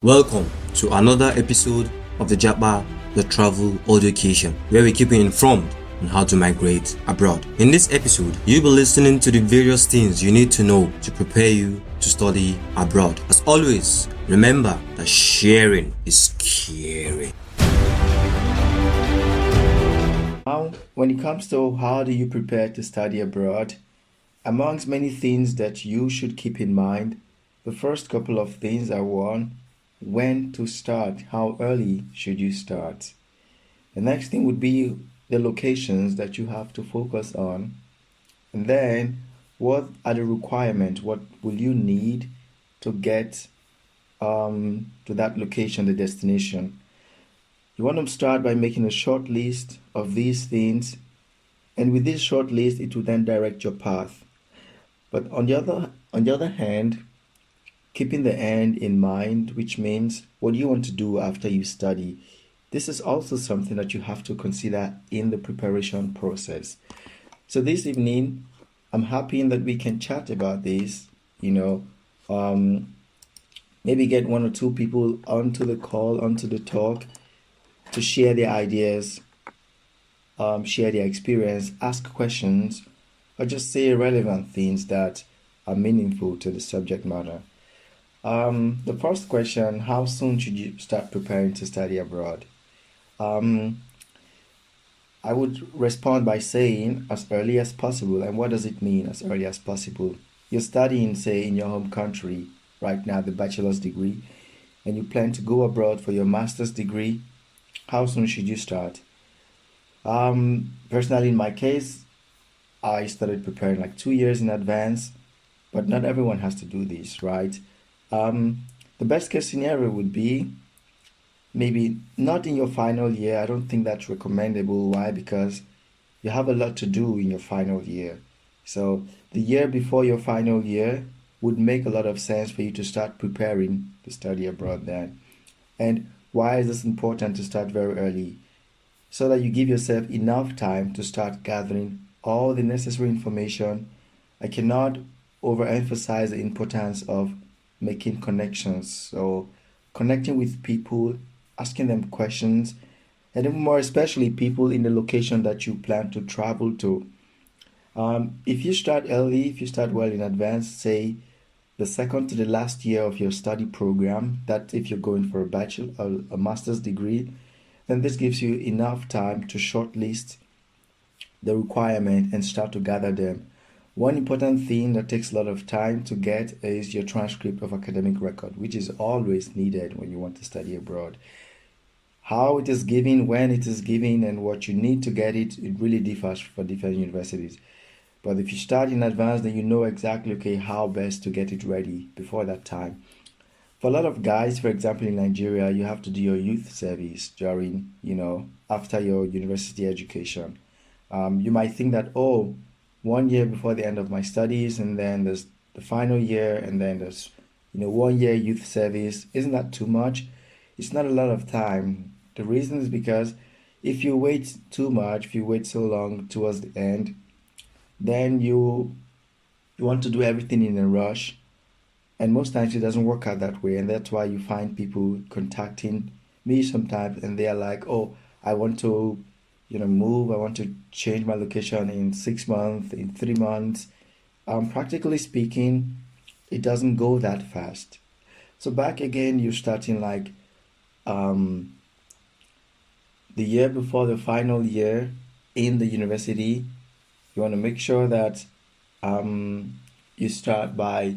Welcome to another episode of the Japa, the Travel Education, where we keep you informed on how to migrate abroad. In this episode, you'll be listening to the various things you need to know to prepare you to study abroad. As always, remember that sharing is caring. Now, when it comes to how do you prepare to study abroad, amongst many things that you should keep in mind, the first couple of things are one, when to start, how early should you start? The next thing would be the locations that you have to focus on. And then, what are the requirements? What will you need to get to that location, the destination? You want to start by making a short list of these things, and with this short list, it will then direct your path. But on the other hand, keeping the end in mind, which means what do you want to do after you study? This is also something that you have to consider in the preparation process. So this evening, I'm happy that we can chat about this. Maybe get one or two people onto the call, onto the talk, to share their ideas, share their experience, ask questions, or just say relevant things that are meaningful to the subject matter. The first question, how soon should you start preparing to study abroad? I would respond by saying as early as possible. And what does it mean as early as possible? You're studying, say, in your home country right now, the bachelor's degree, and you plan to go abroad for your master's degree. How soon should you start? Personally, in my case, I started preparing like 2 years in advance, but not everyone has to do this, right? The best case scenario would be maybe not in your final year. I don't think that's recommendable. Why? Because you have a lot to do in your final year. So the year before your final year would make a lot of sense for you to start preparing to study abroad then. And why is this important to start very early? So that you give yourself enough time to start gathering all the necessary information. I cannot overemphasize the importance of making connections. So connecting with people, asking them questions, and even more especially people in the location that you plan to travel to. If you start early, if you start well in advance, say the second to the last year of your study program, that if you're going for a bachelor or a master's degree, then this gives you enough time to shortlist the requirement and start to gather them. One important thing that takes a lot of time to get is your transcript of academic record, which is always needed when you want to study abroad. How it is given, when it is given, and what you need to get it, it really differs for different universities. But if you start in advance, then you know exactly, okay, how best to get it ready before that time. For a lot of guys, for example, in Nigeria, you have to do your youth service during, after your university education. You might think that, 1 year before the end of my studies, and then there's the final year, and then there's, 1 year youth service. Isn't that too much? It's not a lot of time. The reason is because if you wait too much, if you wait so long towards the end, then you want to do everything in a rush, and most times it doesn't work out that way, and that's why you find people contacting me sometimes, and they are like, "Oh, I want to, move. I want to change my location in 6 months, in 3 months." Practically speaking, it doesn't go that fast. So back again, you're starting like um, the year before the final year in the university. You want to make sure that you start by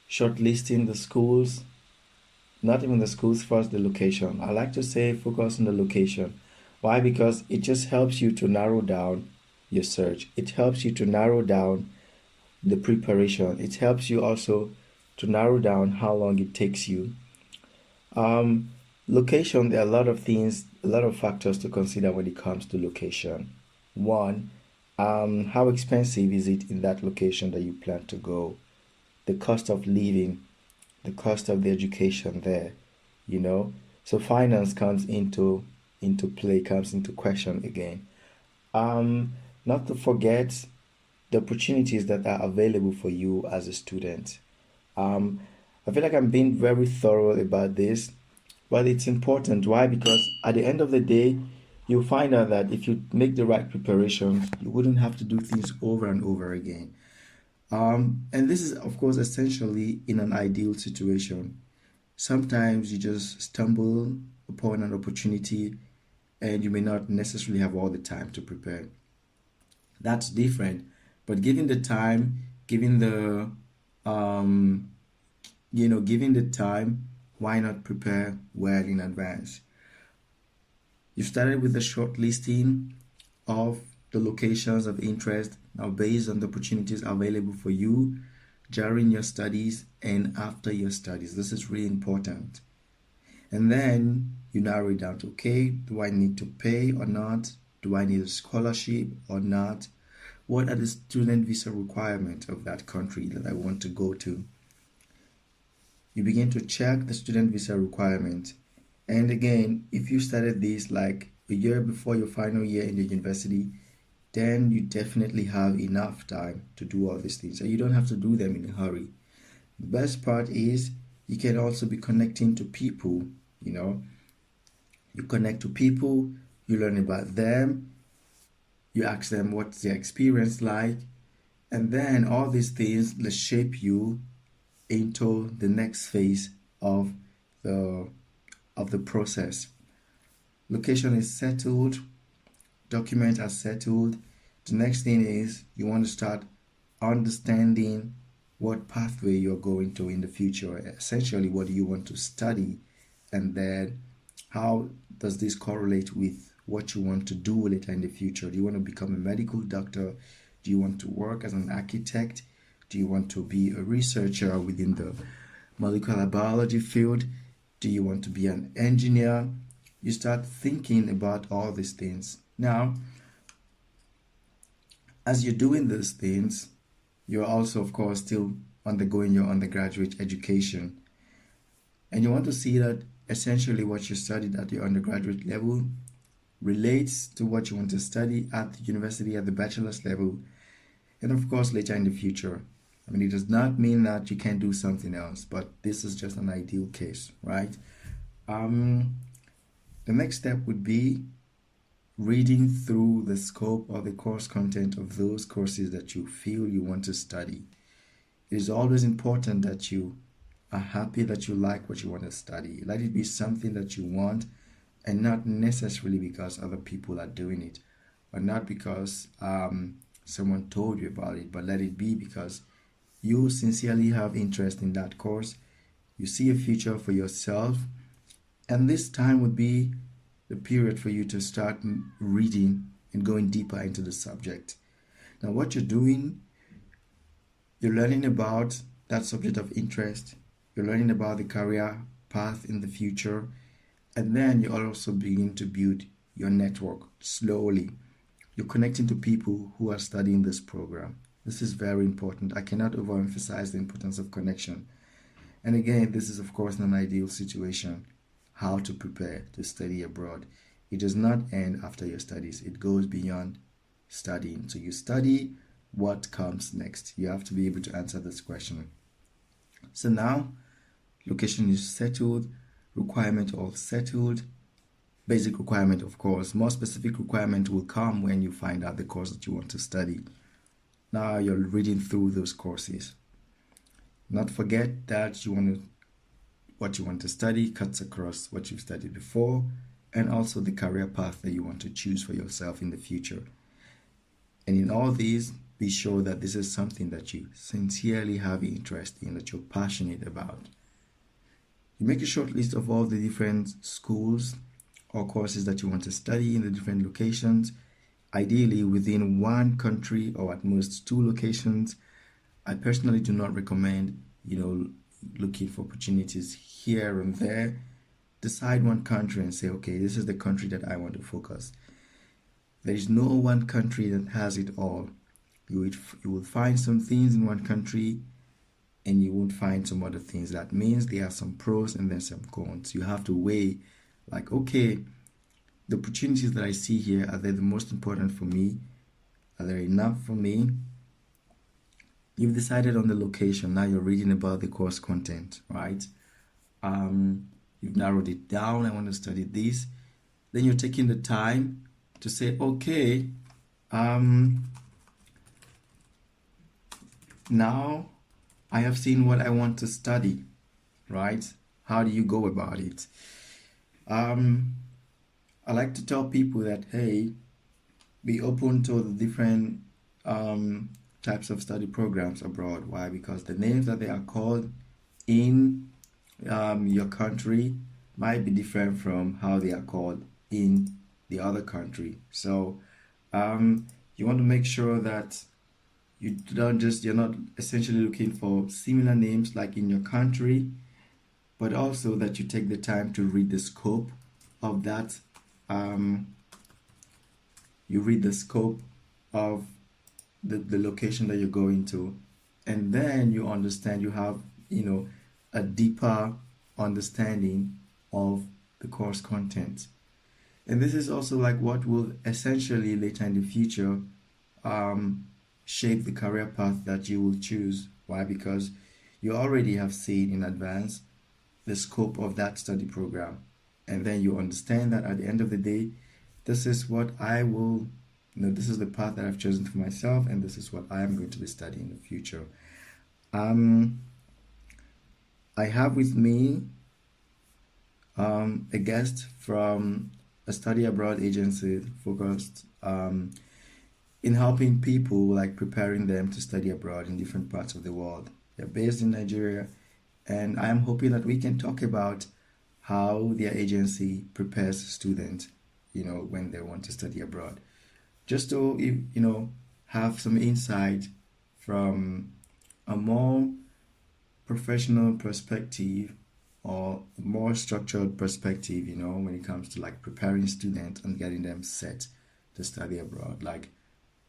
shortlisting the schools, not even the schools first, the location. I like to say focus on the location. Why? Because it just helps you to narrow down your search. It helps you to narrow down the preparation. It helps you also to narrow down how long it takes you. Um, Location, there are a lot of things, a lot of factors to consider when it comes to location. One, how expensive is it in that location that you plan to go? The cost of living, the cost of the education there, you know. So finance comes into play, comes into question again. Not to forget the opportunities that are available for you as a student. Um, I feel like I'm being very thorough about this, but it's important. Why? Because at the end of the day, you'll find out that if you make the right preparations, you wouldn't have to do things over and over again. And this is, of course, essentially in an ideal situation. Sometimes you just stumble upon an opportunity and you may not necessarily have all the time to prepare. That's different. But given the time, given the um, given the time, why not prepare well in advance? You started with the short listing of the locations of interest. Now, based on the opportunities available for you during your studies and after your studies, this is really important. And then you narrow it down to, okay, do I need to pay or not? Do I need a scholarship or not? What are the student visa requirements of that country that I want to go to? You begin to check the student visa requirement. And again, if you started this like a year before your final year in the university, then you definitely have enough time to do all these things. So you don't have to do them in a hurry. The best part is you can also be connecting to people, you know. You connect to people, you learn about them, you ask them what's their experience like, and then all these things will shape you into the next phase of the process. Location is settled, documents are settled. The next thing is you want to start understanding what pathway you're going to in the future. Essentially, what do you want to study, and then how does this correlate with what you want to do later in the future? Do you want to become a medical doctor? Do you want to work as an architect? Do you want to be a researcher within the molecular biology field? Do you want to be an engineer? You start thinking about all these things. Now, as you're doing these things, you're also, of course, still undergoing your undergraduate education. And you want to see that essentially what you studied at your undergraduate level relates to what you want to study at the university at the bachelor's level, and of course later in the future. I mean, it does not mean that you can't do something else, but this is just an ideal case, right? The next step would be reading through the scope or the course content of those courses that you feel you want to study. It is always important that you are happy that you like what you want to study. Let it be something that you want, and not necessarily because other people are doing it, or not because someone told you about it, but let it be because you sincerely have interest in that course. You see a future for yourself, and this time would be the period for you to start reading and going deeper into the subject. Now, what you're doing, you're learning about that subject of interest, you're learning about the career path in the future, and then you also begin to build your network slowly. You're connecting to people who are studying this program. This is very important. I cannot overemphasize the importance of connection. And again, this is, of course, an ideal situation. How to prepare to study abroad. It does not end after your studies. It goes beyond studying. So you study, what comes next? You have to be able to answer this question. So now, location is settled, requirement all settled. Basic requirement, of course. More specific requirement will come when you find out the course that you want to study. Now you're reading through those courses. Not forget that what you want to study cuts across what you've studied before, and also the career path that you want to choose for yourself in the future. And in all these, be sure that this is something that you sincerely have interest in, that you're passionate about. You make a short list of all the different schools or courses that you want to study in the different locations, ideally within one country or at most two locations. I personally do not recommend, looking for opportunities here and there. Decide one country and say, okay, this is the country that I want to focus. There is no one country that has it all. You will find some things in one country and you won't find some other things. That means there are some pros and then some cons. You have to weigh, like, okay, the opportunities that I see here, are they the most important for me? Are there enough for me? you've decided on the location. Now you're reading about the course content, right? You've narrowed it down. I want to study this. Then you're taking the time to say, okay, now I have seen what I want to study, right? How do you go about it? I like to tell people that, hey, be open to the different types of study programs abroad. Why? Because the names that they are called in your country might be different from how they are called in the other country. So you want to make sure that you're not essentially looking for similar names like in your country, but also that you take the time to read the scope of that. You read the scope of the location that you're going to, and then you understand, you have, a deeper understanding of the course content. And this is also like what will essentially later in the future shape the career path that you will choose. Why? Because you already have seen in advance the scope of that study program. And then you understand that at the end of the day, this is what I will, this is the path that I've chosen for myself, and this is what I am going to be studying in the future. I have with me a guest from a study abroad agency focused in helping people, like preparing them to study abroad in different parts of the world. They're based in Nigeria, and I am hoping that we can talk about how their agency prepares students, when they want to study abroad. Just to, have some insight from a more professional perspective or more structured perspective, when it comes to like preparing students and getting them set to study abroad. Like,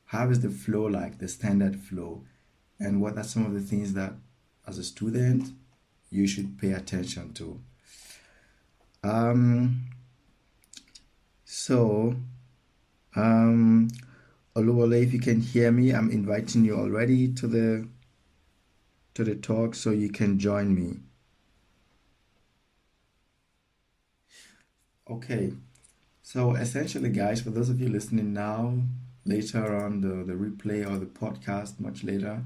how is the flow like, the standard flow, and what are some of the things that as a student you should pay attention to? So, Oluwole, if you can hear me, I'm inviting you already to the talk so you can join me. Okay, so essentially, guys, for those of you listening now, later on the replay or the podcast much later,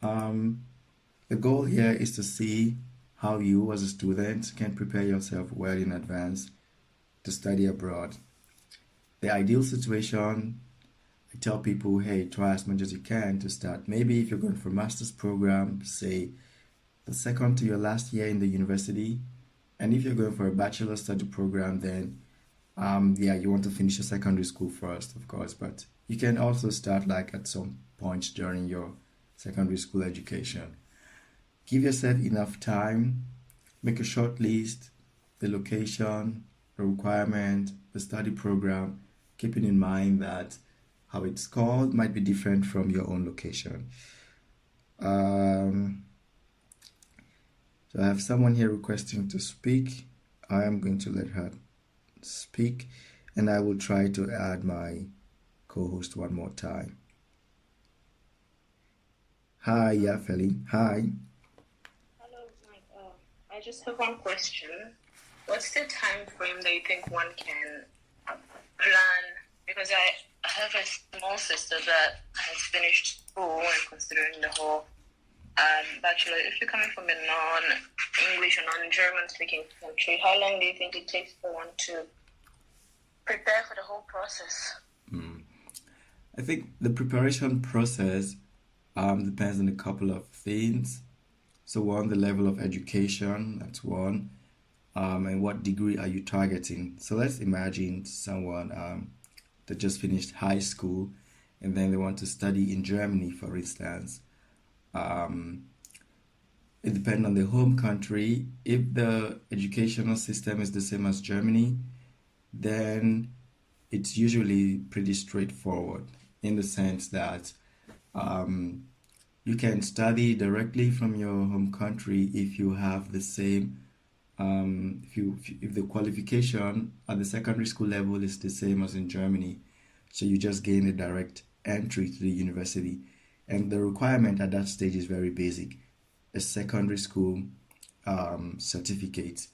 the goal here is to see how you as a student can prepare yourself well in advance to study abroad. The ideal situation, I tell people, hey, try as much as you can to start. Maybe if you're going for a master's program, say the second to your last year in the university. And if you're going for a bachelor study program, then you want to finish your secondary school first, of course. But you can also start like at some point during your secondary school education. Give yourself enough time, make a short list, the location, the requirement, the study program, keeping in mind that how it's called might be different from your own location. So I have someone here requesting to speak. I am going to let her speak, and I will try to add my co-host one more time. Hi, Yafeli. Hi. Hello, Mike. I just have one question. What's the time frame that you think one can plan? Because I have a small sister that has finished school and considering the whole bachelor. If you're coming from a non-English or non-German speaking country, how long do you think it takes for one to prepare for the whole process? I think the preparation process depends on a couple of things. So one, the level of education, that's one. And what degree are you targeting? So let's imagine someone that just finished high school and then they want to study in Germany, for instance. It depends on the home country. If the educational system is the same as Germany, then it's usually pretty straightforward in the sense that you can study directly from your home country if you have the same if the qualification at the secondary school level is the same as in Germany, so you just gain a direct entry to the university. And the requirement at that stage is very basic, a secondary school certificate.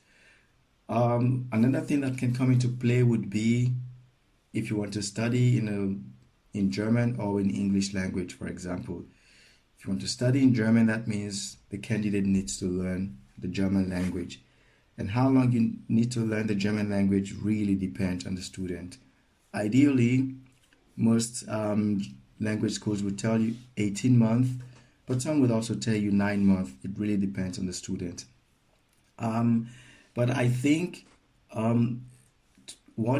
Another thing that can come into play would be if you want to study in German or in English language, for example. If you want to study in German, that means the candidate needs to learn the German language. And how long you need to learn the German language really depends on the student. Ideally, most language schools would tell you 18 months, but some would also tell you 9 months. It really depends on the student. But I think 1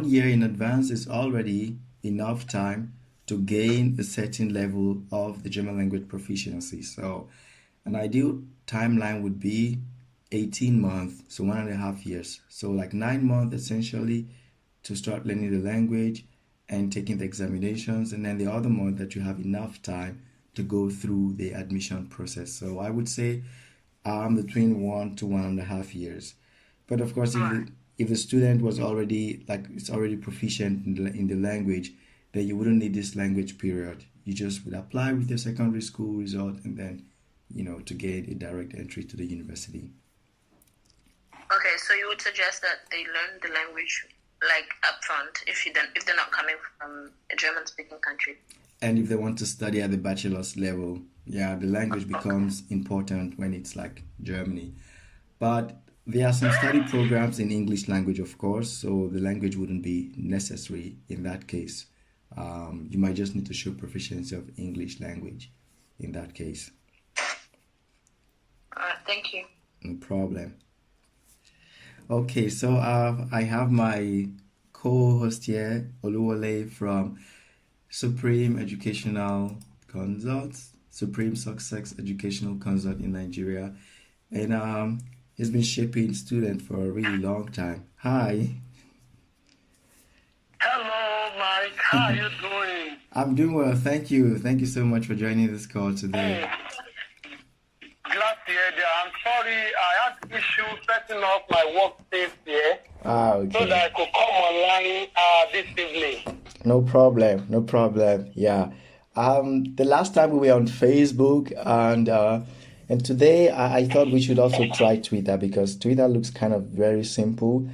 year in advance is already enough time to gain a certain level of the German language proficiency. So an ideal timeline would be 18 months, so 1.5 years. So like 9 months essentially to start learning the language and taking the examinations, and then the other month that you have enough time to go through the admission process. So I would say between 1 to 1.5 years. But of course, if the student was already it's already proficient in the language, then you wouldn't need this language period. You just would apply with your secondary school result, and then to get a direct entry to the university. Okay, so you would suggest that they learn the language like upfront if they're not coming from a German-speaking country. And if they want to study at the bachelor's level, yeah, the language becomes important when it's like Germany. But there are some study programs in English language, of course, so the language wouldn't be necessary in that case. You might just need to show proficiency of English language in that case. All right, thank you. No problem. Okay, so I have my co-host here, Oluwole from Supreme Success Educational Consult in Nigeria. And he's been shaping students for a really long time. Hi. Hello, Mike. How are you doing? I'm doing well, thank you. Thank you so much for joining this call today. Glad to hear that. I'm sorry, I had issues setting up my workspace here Okay. so that I could come online this evening. No problem. Yeah. The last time we were on Facebook, and today I thought we should also try Twitter, because Twitter looks kind of very simple,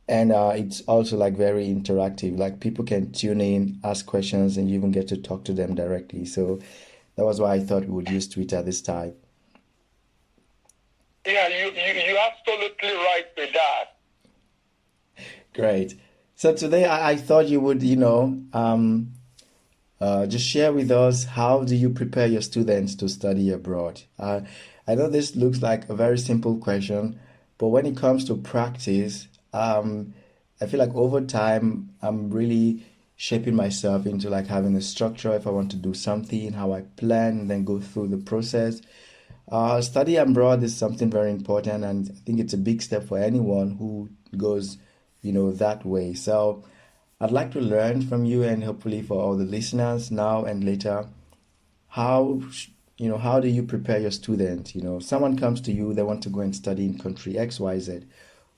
and it's also like very interactive. Like people can tune in, ask questions, and you even get to talk to them directly. So that was why I thought we would use Twitter this time. Yeah, you're absolutely right with that. Great. So today I thought you would, just share with us, how do you prepare your students to study abroad? I know this looks like a very simple question, but when it comes to practice, I feel like over time, I'm really shaping myself into like having a structure if I want to do something, how I plan and then go through the process. Study abroad is something very important, and I think it's a big step for anyone who goes, that way. So I'd like to learn from you, and hopefully for all the listeners now and later, how do you prepare your student? Someone comes to you, they want to go and study in country XYZ.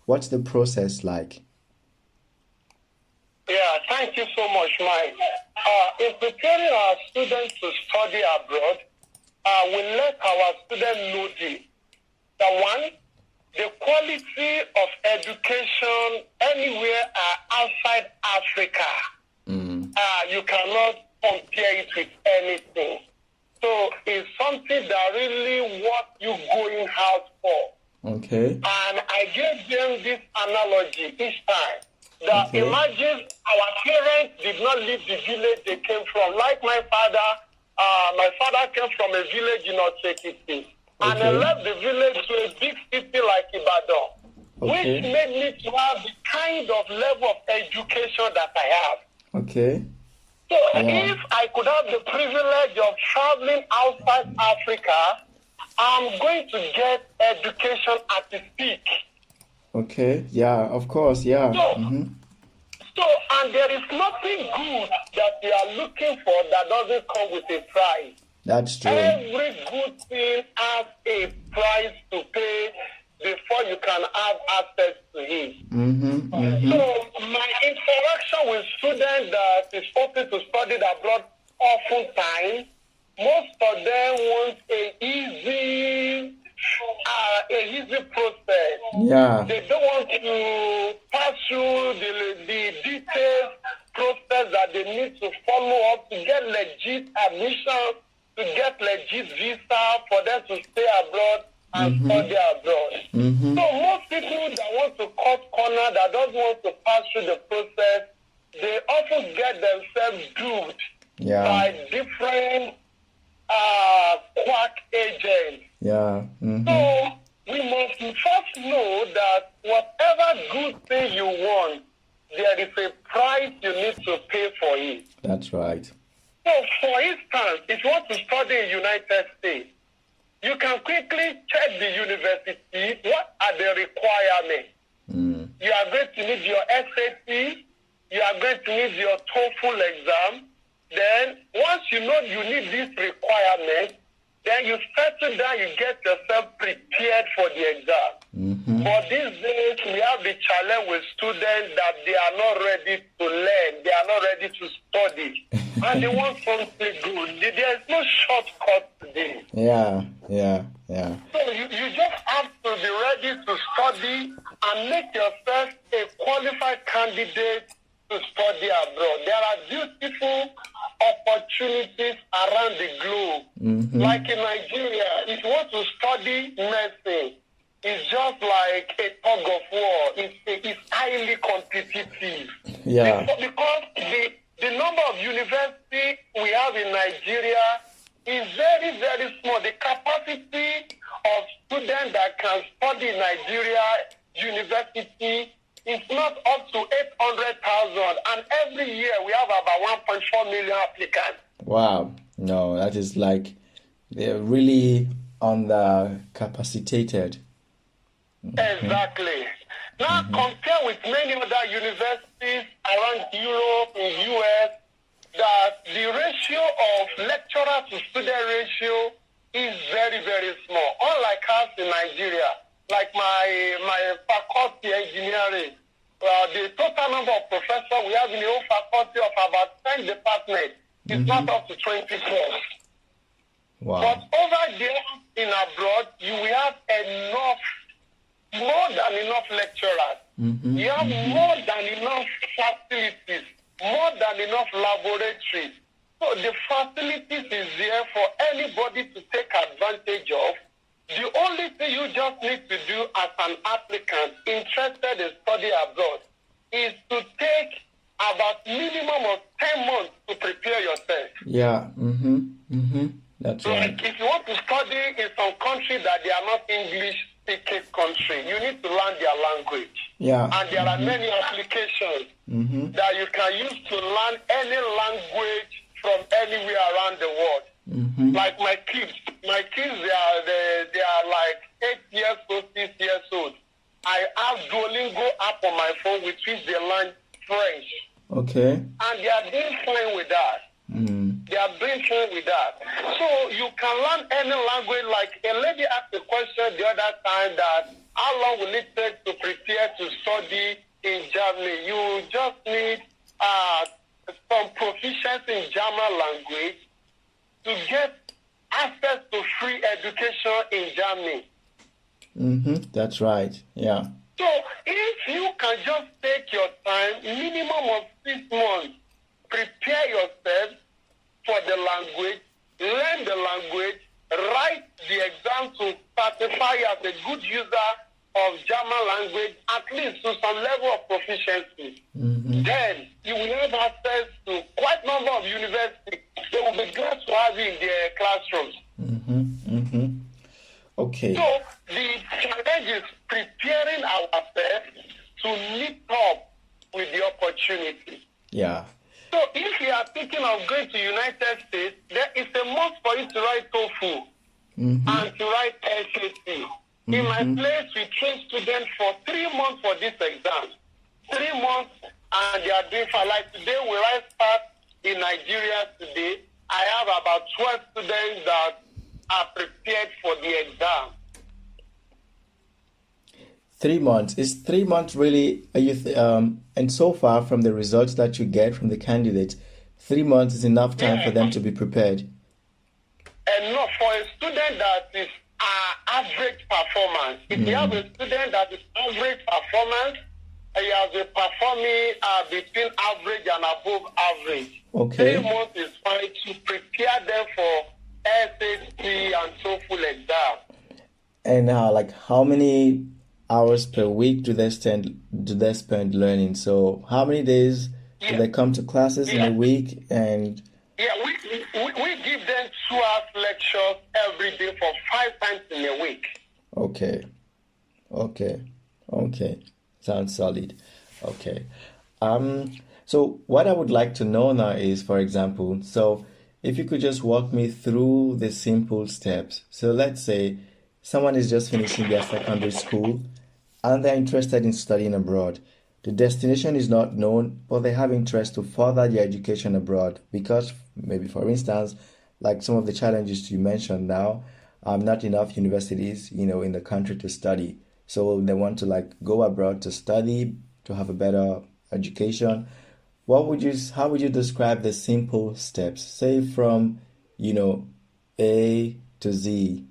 What's the process like? Yeah, thank you so much, Mike. In preparing our students to study abroad, we let our students know the quality of education anywhere outside Africa. You cannot compare it with anything. So it's something that really what you going out for. Okay. And I gave them this analogy each time. That imagine our parents did not leave the village they came from. Like my father came from a village in Ochekiti. And I left the village to a big city like Ibadan, which made me to have the kind of level of education that I have. Okay. So if I could have the privilege of traveling outside Africa, I'm going to get education at its peak. Okay. Yeah, of course. Yeah. So, and there is nothing good that we are looking for that doesn't come with a price. That's true. Every good thing has a price to pay before you can have access to it. So my interaction with students that is hoping to study abroad oftentimes most of them want a easy process. Yeah. They don't want to pass through the detailed process that they need to follow up to get legit admission, to get legit visa for them to stay abroad and study abroad. So most people that want to cut corner, that doesn't want to pass through the process, they often get themselves duped by different quack agents. Yeah. So we must first know that whatever good thing you want, there is a price you need to pay for it. That's right. So, for instance, if you want to study in United States, you can quickly check the university. What are the requirements? You are going to need your SAT. You are going to need your TOEFL exam. Then, once you know you need these requirements, then you settle down, you get yourself prepared for the exam. But these days, we have the challenge with students that they are not ready to learn. They are not ready to study. And they want something good. There is no shortcut today. Yeah. So you just have to be ready to study and make yourself a qualified candidate to study abroad. There are beautiful opportunities around the globe. Like in Nigeria, if you want to study medicine, it's just like a tug of war. It's highly competitive. Yeah. Because the number of universities we have in Nigeria is very, very small. The capacity of students that can study in Nigeria university is not up to 800,000. And every year we have about 1.4 million applicants. Wow. No, that is like they're really undercapacitated. Exactly. Now compare with many other universities around Europe and US, that the ratio of lecturer to student ratio is very, very small. Unlike us in Nigeria, like my faculty engineering, the total number of professors we have in the whole faculty of about 10 departments is not up to 24. Wow. But over there in abroad, you will have more than enough lecturers. You have more than enough facilities, more than enough laboratories. So the facilities is there for anybody to take advantage of. The only thing you just need to do as an applicant interested in study abroad is to take about minimum of 10 months to prepare yourself. Yeah. That's right. Like if you want to study in some country that they are not English-speaking country, you need to learn their language. Yeah. And there are many applications that you can use to learn any language from anywhere around the world. Like my kids, they are like 8 years old, 6 years old. I have Duolingo app on my phone with which they learn French. Okay. And they are doing fine with that. They are doing fine with that. So you can learn any language. Like a lady asked a question the other time that how long will it take to prepare to study in Germany? You just need some proficiency in German language to get access to free education in Germany. That's right. Yeah. So if you can just take your time, minimum of 6 months, prepare yourself for the language, learn the language, write the exam to certify you as a good user of German language, at least to some level of proficiency. Then you will have access to quite a number of universities. They will be glad to have you in their classrooms. Okay. So the challenge is preparing ourselves to meet up with the opportunity. Yeah. So if you are thinking of going to United States, there is a must for you to write TOEFL and to write SAT. In my place, we train students for 3 months for this exam. 3 months, and they are doing fine. Like today, where I start in Nigeria today, I have about 12 students that are prepared for the exam. 3 months. Is 3 months really? And so far from the results that you get from the candidates, 3 months is enough time for them to be prepared. enough for a student that is average performance. If you have a student that is average performance, he has a performing between average and above average. Okay. 3 months is fine to prepare them for SAT and TOEFL exam. And like how many hours per week do they spend learning? So how many days do they come to classes in a week? And Yeah, we give them 2 hours lectures every day for 5 times in a week. okay, sounds solid. Okay. So what I would like to know now is, for example, so if you could just walk me through the simple steps. So let's say someone is just finishing their secondary school and they're interested in studying abroad. The destination is not known, but they have interest to further their education abroad because maybe, for instance, like some of the challenges you mentioned now, not enough universities, in the country to study. So they want to like go abroad to study, to have a better education. How would you describe the simple steps, say from, A to Z,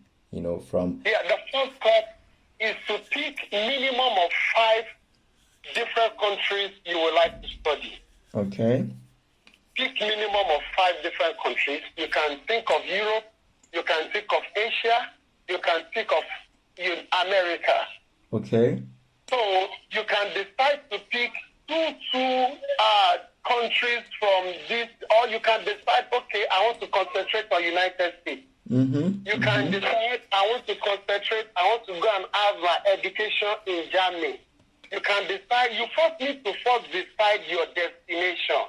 from, Yeah, the first step is to pick minimum of 5 different countries you would like to study. okay, Pick minimum of 5 different countries. You can think of Europe, you can think of Asia, you can think of America. okay, So you can decide to pick two countries from this, or you can decide, okay, I want to concentrate on United States. You can decide, I want to go and have my education in Germany. You can decide, you first need to decide your destination.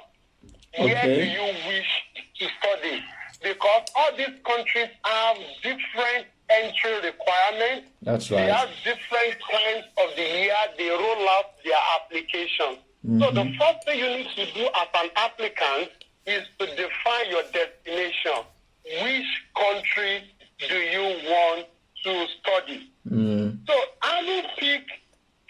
Where do Okay. you wish to study? Because all these countries have different entry requirements. That's They right. have different times of the year they roll out their applications. So the first thing you need to do as an applicant is to define your destination. Which country do you want to study? So I will pick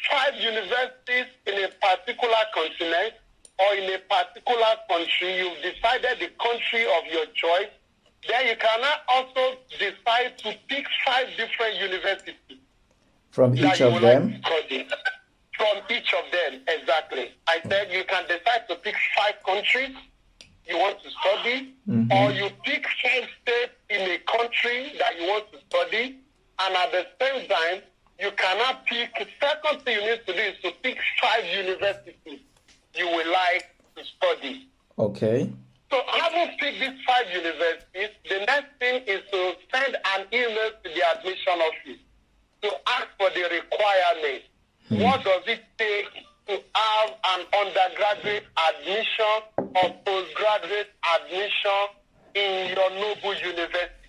5 universities in a particular continent or in a particular country. You've decided the country of your choice. Then you can now also decide to pick 5 different universities From that each you of would them? like to study. From each of them, exactly. I said you can decide to pick 5 countries you want to study, or you pick 5 states in a country that you want to study, and at the same time, you cannot pick. The second thing you need to do is to pick 5 universities you would like to study. Okay. So having picked these 5 universities, the next thing is to send an email to the admission office to ask for the requirements. What does it take to have an undergraduate admission or postgraduate admission in your noble university?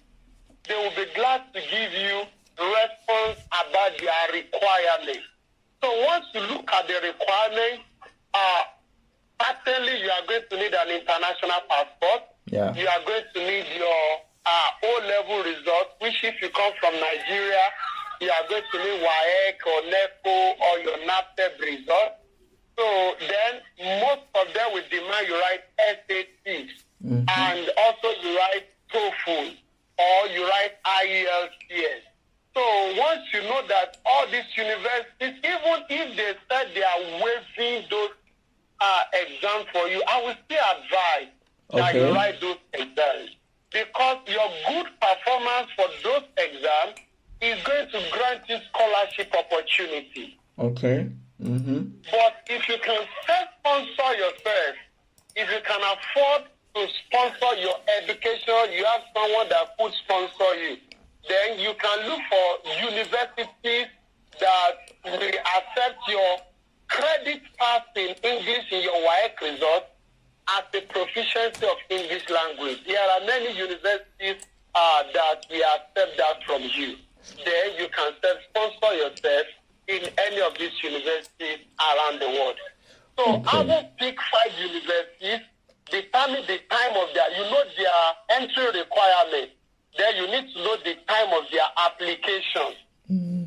They will be glad to give you response about their requirements. So once you look at the requirements, certainly you are going to need an international passport. Yeah. You are going to need your O-level result, which if you come from Nigeria, you are going to need WAEC or NECO or your NAPTEP result. So then most of them will demand you write SAT and also you write TOEFL or you write IELTS. So once you know that all these universities, even if they said they are waiving those exams for you, I will still advise that you Okay. write those exams, because your good performance for those exams is going to grant you scholarship opportunity. Okay. But if you can self-sponsor yourself, if you can afford to sponsor your education, you have someone that could sponsor you, then you can look for universities that will accept your credit pass in English in your WAEC result as a proficiency of English language. There are many universities that will accept that from you. Then you can self-sponsor yourself in any of these universities around the world. So I will pick 5 universities, determine the time of their entry requirement. Then you need to know the time of their application.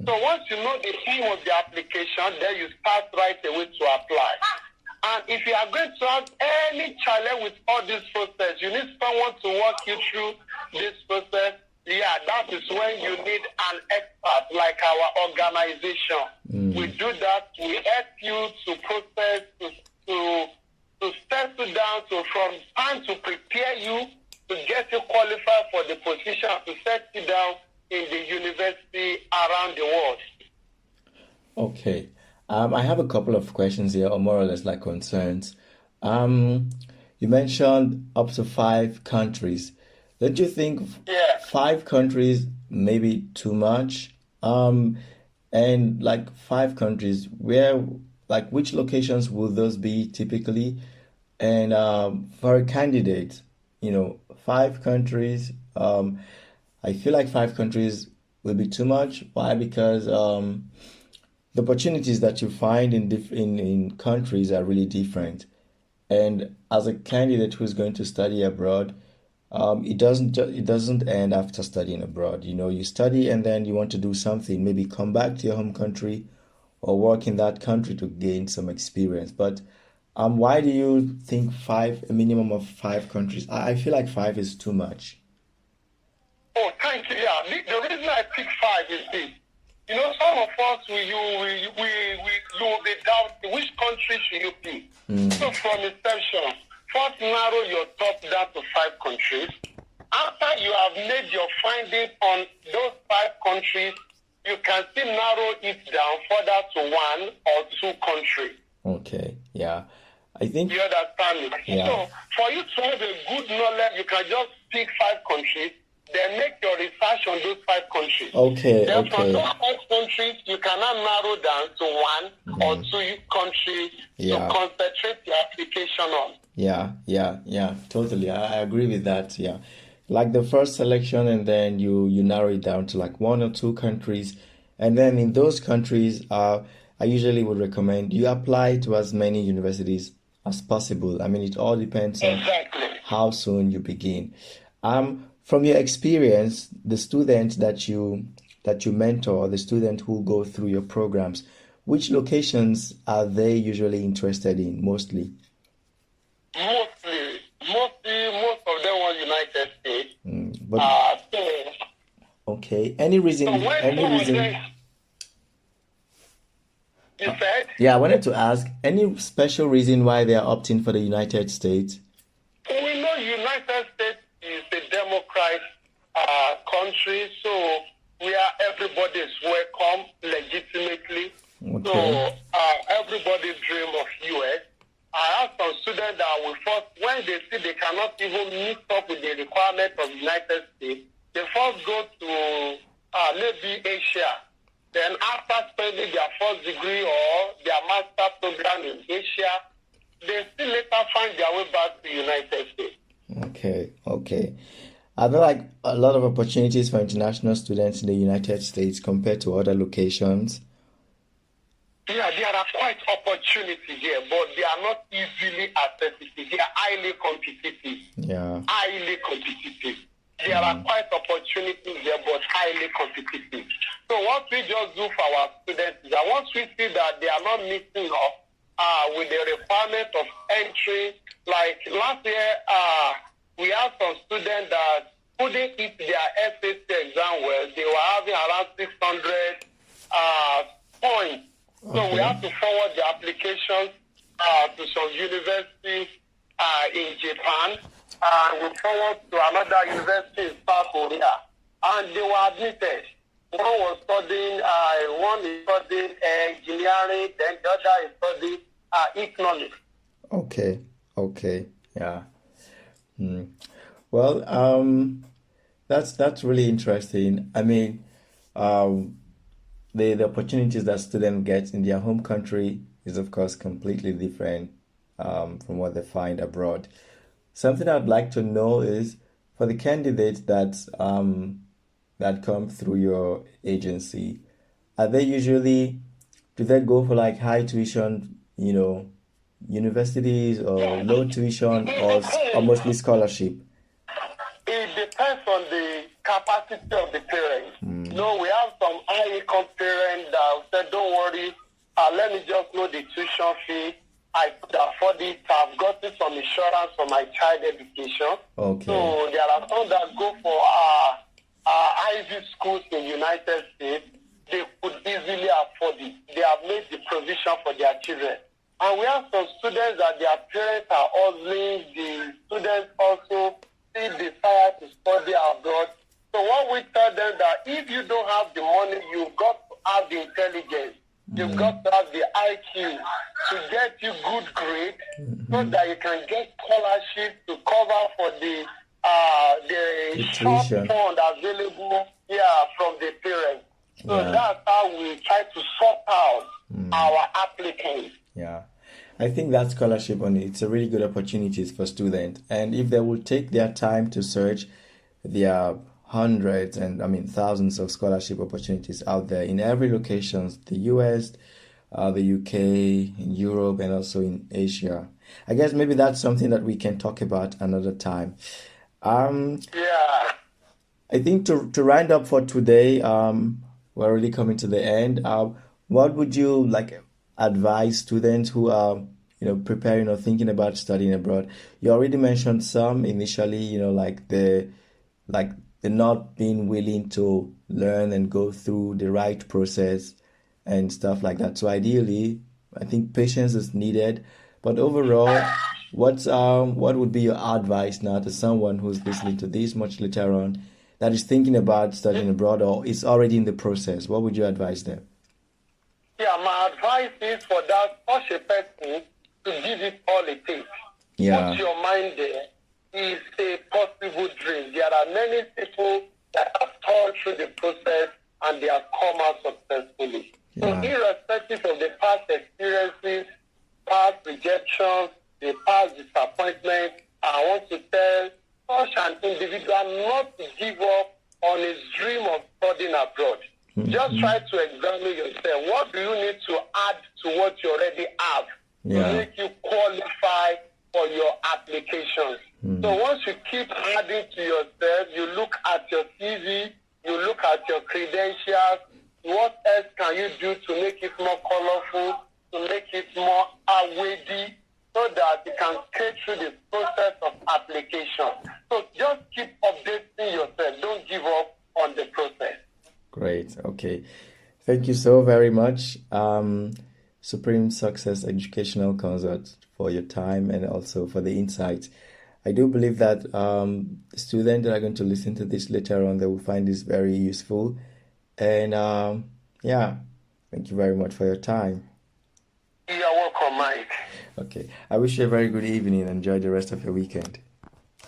So once you know the time of the application, then you start right away to apply. And if you are going to have any challenge with all this process, you need someone to walk you through this process yeah, that is when you need an expert like our organization. We do that. We help you to process, to settle down, from time to prepare you, to get you qualified for the position, to settle down in the university around the world. Okay. I have a couple of questions here, or more or less like concerns. You mentioned up to 5 countries. Don't you think Yeah. 5 countries may be too much? And like 5 countries, where, like, which locations will those be typically? And for a candidate, 5 countries, I feel like 5 countries will be too much. Why? Because the opportunities that you find in countries are really different. And as a candidate who's going to study abroad, it doesn't end after studying abroad. You study and then you want to do something, maybe come back to your home country or work in that country to gain some experience. But why do you think a minimum of 5 countries? I feel like 5 is too much. Oh, thank you. Yeah, the reason I pick 5 is this. Some of us, you will be doubting which country should you pick. So from inception, first narrow your top down to 5 countries. After you have made your finding on those 5 countries, you can still narrow it down further to 1 or 2 countries. Okay, yeah. I think, You understand me? yeah. So for you to have a good knowledge, you can just pick 5 countries, then make your research on those 5 countries. Okay, Then from okay. those 5 countries, you can now narrow down to 1 or 2 countries Yeah. to concentrate your application on. Yeah, totally. I agree with that. Yeah. Like the first selection, and then you narrow it down to like 1 or 2 countries. And then in those countries, I usually would recommend you apply to as many universities as possible. I mean, it all depends on Exactly. how soon you begin. From your experience, the students that you mentor, the students who go through your programs, which locations are they usually interested in mostly? Most of them were United States. But So okay, any reason? when Any some of reason? them, you said, Yeah, I wanted to ask any special reason why they are opting for the United States? we know United States is a democratic country, so where everybody is welcome legitimately. So Okay. everybody dream of US. I have some students that will first, when they see they cannot even meet up with the requirement of the United States, they first go to maybe Asia. Then after spending their first degree or their master program in Asia, they still later find their way back to the United States. Okay. Are there like a lot of opportunities for international students in the United States compared to other locations? Yeah, there are quite opportunities here, but they are not easily accessible. They are highly competitive. Yeah. Highly competitive. There are quite opportunities there, but highly competitive. So what we just do for our students is that once we see that they are not meeting up with the requirement of entry, like last year, we had some students that couldn't hit their SAT exam well. They were having around 600 points. So we have to forward the applications to some universities in Japan. We forward to another university in South Korea. And they were admitted. One is studying engineering, then the other is studying economics. Okay. Yeah. Well, that's really interesting. I mean, the opportunities that students get in their home country is of course completely different from what they find abroad. Something I'd like to know is for the candidates that come through your agency, do they go for like high tuition, universities or low tuition or mostly scholarship? It depends on the capacity of the parents. No, we have some high income parents that said, don't worry, let me just know the tuition fee. I could afford it. I've gotten some insurance for my child education. Okay. So there are some that go for Ivy schools in the United States, they could easily afford it. They have made the provision for their children. And we have some students that their parents are hustling. The students also still desire to study abroad. So what we tell them that if you don't have the money, you've got to have the intelligence. You've got to have the IQ to get you good grades so that you can get scholarship to cover for the short tuition fund available from the parents. So Yeah. that's how we try to sort out our applicants. Yeah, I think that scholarship on it's a really good opportunity for students, and if they will take their time to search, there are hundreds and thousands of scholarship opportunities out there in every locations, the US, the UK, in Europe, and also in Asia. I guess maybe that's something that we can talk about another time. Yeah. I think to round up for today, we're really coming to the end. What would you advise students who are, preparing or thinking about studying abroad? You already mentioned some initially, the not being willing to learn and go through the right process and stuff like that. So ideally, I think patience is needed. But overall, what would be your advice now to someone who's listening to this much later on that is thinking about studying abroad or is already in the process? What would you advise them? Yeah, my advice is for that such a person to give it all it takes. Yeah. Put your mind there. It's a possible dream. There are many people that have gone through the process and they have come out successfully. So Yeah. irrespective of the past experiences, past rejections, the past disappointment, I want to tell such an individual not to give up on his dream of studying abroad. Just try to examine yourself. What do you need to add to what you already have Yeah. to make you qualify for your applications? So once you keep adding to yourself, you look at your CV, you look at your credentials, what else can you do to make it more colorful, to make it more awady, so that you can get through the process of application. So just keep updating yourself. Don't give up on the process. Great. Okay. Thank you so very much, Supreme Success Educational Consult, for your time and also for the insights. I do believe that students that are going to listen to this later on, they will find this very useful. And thank you very much for your time. You're welcome, Mike. Okay. I wish you a very good evening. Enjoy the rest of your weekend.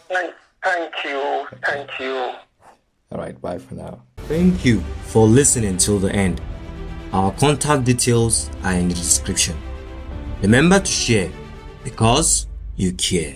Thank you. Thank you. All right. Bye for now. Thank you for listening till the end. Our contact details are in the description. Remember to share because you care.